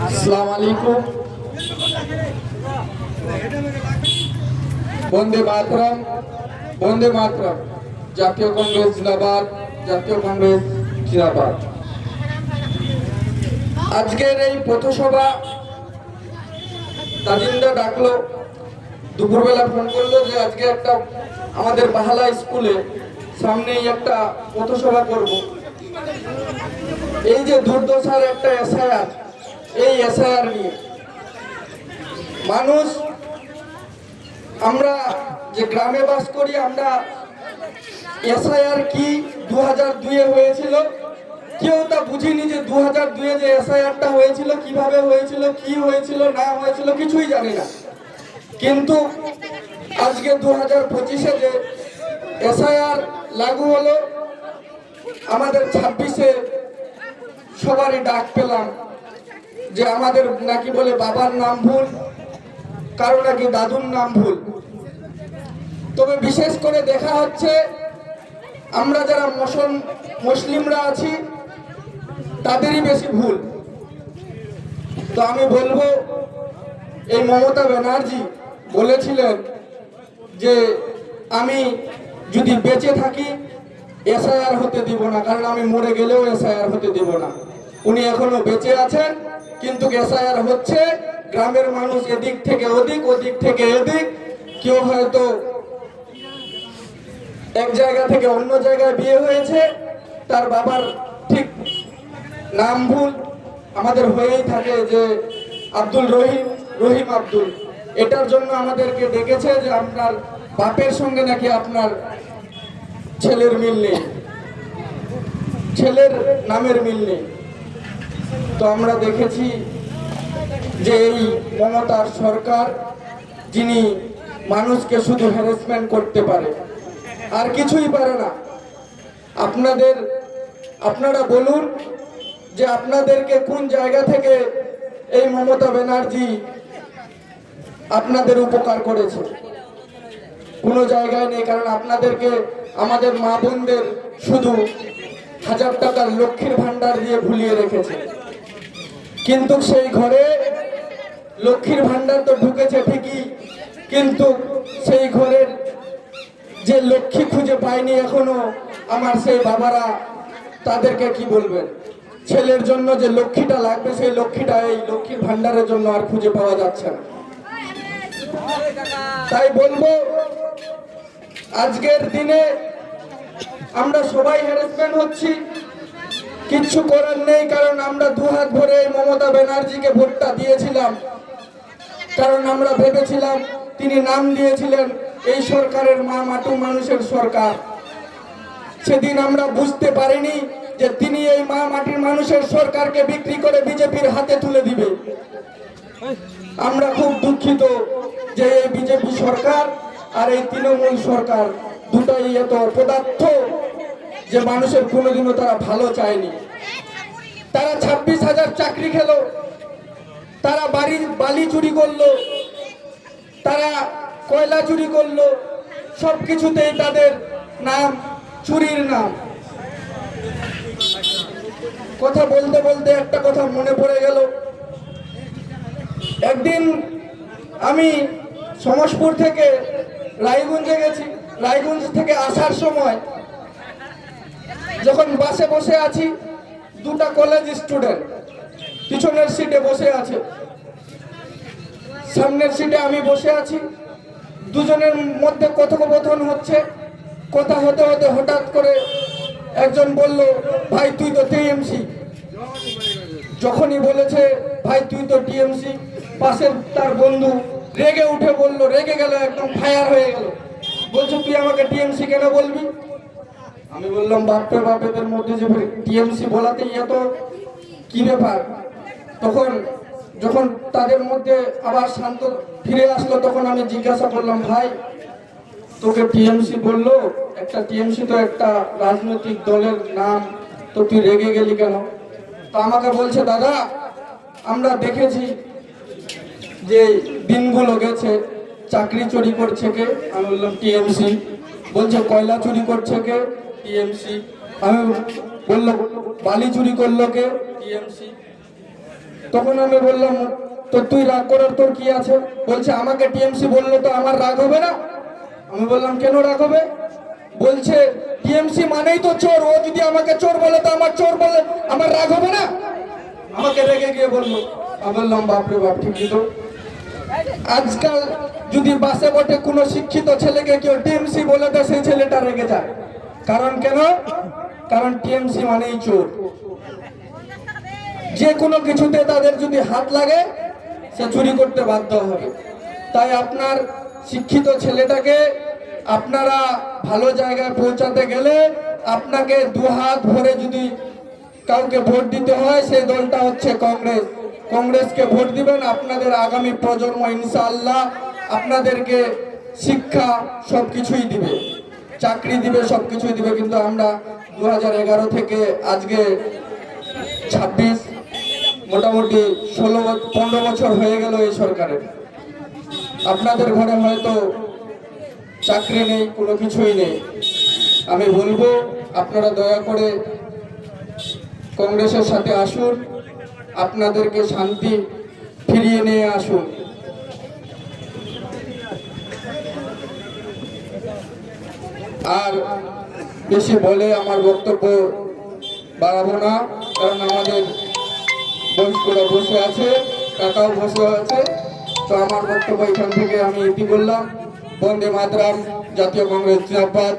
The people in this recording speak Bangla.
আসসালামু আলাইকুম। বন্দে মাতরম, বন্দে মাতরম। জাতীয় কংগ্রেস জিন্দাবাদ, জাতীয় কংগ্রেস জিন্দাবাদ। আজকের এই পথসভা তাজিন্দা ডাকলো, দুপুরবেলা ফোন করলো যে আজকে একটা আমাদের বাহালা স্কুলে সামনেই একটা পথসভা করব। এই যে দুর্দশার একটা এসআইআর, এই এসআইআর নিয়ে মানুষ, আমরা যে গ্রামে বাস করি, আমরা এসআইআর কি 2002-এ হয়েছিল, কেউ তা বুঝিনি যে 2002-এ যে এসআইআরটা হয়েছিল, কিভাবে হয়েছিল, কি হয়েছিল না হয়েছিল কিছুই জানি না। কিন্তু আজকে 2025-এ যে এসআইআর লাগু হলো, আমাদের 26-এ সবারই ডাক পেলাম যে আমাদের নাকি বলে বাবার নাম ভুল, কারো নাকি দাদুর নাম ভুল। তবে বিশেষ করে দেখা হচ্ছে আমরা যারা মুসলিমরা আছি তাদেরই বেশি ভুল। তো আমি বলবো, এই মমতা ব্যানার্জি বলেছিলেন যে আমি যদি বেঁচে থাকি এসআইআর হতে দিব না, কারণ আমি মরে গেলেও এসআইআর হতে দিব না। উনি এখনো বেঁচে আছেন, কিন্তু এসআইআর হচ্ছে। গ্রামের মানুষ এদিক থেকে ওদিক, ওদিক থেকে এদিক, কেউ হয়তো এক জায়গা থেকে অন্য জায়গায় বিয়ে হয়েছে, তার বাবার ঠিক নাম ভুল আমাদের হয়েই থাকে, যে আব্দুল রহিম আব্দুল। এটার জন্য আমাদেরকে ডেকেছে যে আপনার বাপের সঙ্গে নাকি আপনার ছেলের মিল নেই, ছেলের নামের মিল নেই। তো আমরা দেখেছি যে এই মমতার সরকার, যিনি মানুষকে শুধু হ্যারাসমেন্ট করতে পারে, আর কিছুই পারে না। আপনারা বলুন যে আপনাদেরকে কোন জায়গা থেকে এই মমতা ব্যানার্জি আপনাদের উপকার করেছে? কোনো জায়গায় নেই। কারণ আপনাদেরকে, আমাদের মা বোনদের শুধু 1000 টাকার লক্ষ্মীর ভান্ডার দিয়ে ভুলিয়ে রেখেছে। কিন্তু সেই ঘরে লক্ষ্মীর ভান্ডার তো ঢুকেছে ঠিকই, কিন্তু সেই ঘরের যে লক্ষ্মী খুঁজে পায়নি এখনো আমার সেই বাবারা, তাদেরকে কি বলবেন? ছেলের জন্য যে লক্ষ্মীটা লাগবে, সেই লক্ষ্মীটা এই লক্ষ্মীর ভান্ডারের জন্য আর খুঁজে পাওয়া যাচ্ছে না। তাই বলবো, আজকের দিনে আমরা সবাই হ্যারাসমেন্ট হচ্ছি, কিচ্ছু করার নেই। কারণ আমরা দুহাত ভরে এই মমতা ব্যানার্জিকে ভোটটা দিয়েছিলাম, কারণ আমরা ভেবেছিলাম, তিনি নাম দিয়েছিলেন এই সরকারের মা মাটি মানুষের সরকার। সেদিন আমরা বুঝতে পারিনি যে তিনি এই মা মাটির মানুষের সরকারকে বিক্রি করে বিজেপির হাতে তুলে দিবে। আমরা খুব দুঃখিত যে এই বিজেপি সরকার আর এই তৃণমূল সরকার দুটাই এত অপদার্থ যে মানুষের কোনোদিনও তারা ভালো চায়নি। তারা 26,000 চাকরি খেলো, তারা বালি চুরি করলো, তারা কয়লা চুরি করলো, সবকিছুতেই তাদের নাম চুরির নাম। কথা বলতে বলতে একটা কথা মনে পড়ে গেল। একদিন আমি সমসপুর থেকে রায়গঞ্জে গেছি। রায়গঞ্জ থেকে আসার সময় যখন বাসে বসে আছি, দুটা কলেজ স্টুডেন্ট পিছনের সিটে বসে আছে, সামনের সিটে আমি বসে আছি। দুজনের মধ্যে কথোপকথন হচ্ছে। কথা হতে হতে হঠাৎ করে একজন বলল, ভাই তুই তো টিএমসি। যখনই বলেছে ভাই তুই তো টিএমসি, পাশের তার বন্ধু রেগে উঠে বলল, রেগে গেল, একদম ফায়ার হয়ে গেল। বলছে তুই আমাকে টিএমসি কেন বলবি? আমি বললাম, বাপরে বাপেদের মধ্যে যে টিএমসি বলাতেই এত কি ব্যাপার? তখন যখন তাদের মধ্যে আবার শান্ত ফিরে আসলো, তখন আমি জিজ্ঞাসা করলাম, ভাই তোকে টিএমসি বললো? একটা টিএমসি তো একটা রাজনৈতিক দলের নাম, তো তুই রেগে গেলি কেন? তো আমাকে বলছে, দাদা আমরা দেখেছি যে দিনগুলো গেছে, চাকরি চুরি করছে কে? আমি বললাম টিএমসি। বলছে কয়লা চুরি করছে কে? টিএমসি। আমি বললো বালি চুরি করলো কে? টিএমসি। তখন আমি বললাম, তো তুই রাগ করার তোর কি আছে? বলছে আমাকে টিএমসি বললো তো আমার রাগ হবে না। আমি বললাম কেন রাগ হবে? বলছে টিএমসি মানেই তো চোর, ও যদি আমাকে চোর বলে তো আমার চোর বলে আমার রাগ হবে না। আমাকে রেগে গিয়ে বললো। আমি বললাম বাপরে বাপ, ঠিকই তো। আজকাল যদি বাসে বটে কোনো শিক্ষিত ছেলেকে কেউ টিএমসি বলে তো সেই ছেলেটা রেগে যায়। কারণ কেন? কারণ টিএমসি মানেই চোর। যে কোনো কিছুতে তাদের যদি হাত লাগে সে চুরি করতে বাধ্য হবে। তাই আপনার শিক্ষিত ছেলেটাকে আপনারা ভালো জায়গায় পৌঁছাতে গেলে আপনাকে দুহাত ভরে যদি কাউকে ভোট দিতে হয়, সেই দলটা হচ্ছে কংগ্রেস। কংগ্রেসকে ভোট দিবেন। আপনাদের আগামী প্রজন্ম ইনশাআল্লাহ আপনাদেরকে শিক্ষা সবকিছুই দিবে, চাকরি দিবে, সবকিছুই দিবে। কিন্তু আমরা 2011 থেকে আজকে 26, মোটামুটি 15 বছর হয়ে গেল এই সরকারের। আপনাদের ঘরে হয়তো চাকরি নেই, কোনো কিছুই নেই। আমি বলবো আপনারা দয়া করে কংগ্রেসের সাথে আসুন, আপনাদেরকে শান্তি ফিরিয়ে নিয়ে আসুন। আর বেশি বলে আমার বক্তব্য বাড়াবো না, কারণ আমাদের বয়স্করা বসে আছে, কাকাও বসে আছে। তো আমার বক্তব্য এখান থেকে আমি ইতি করলাম। বন্দে মাতরম। জাতীয় কংগ্রেস জিন্দাবাদ।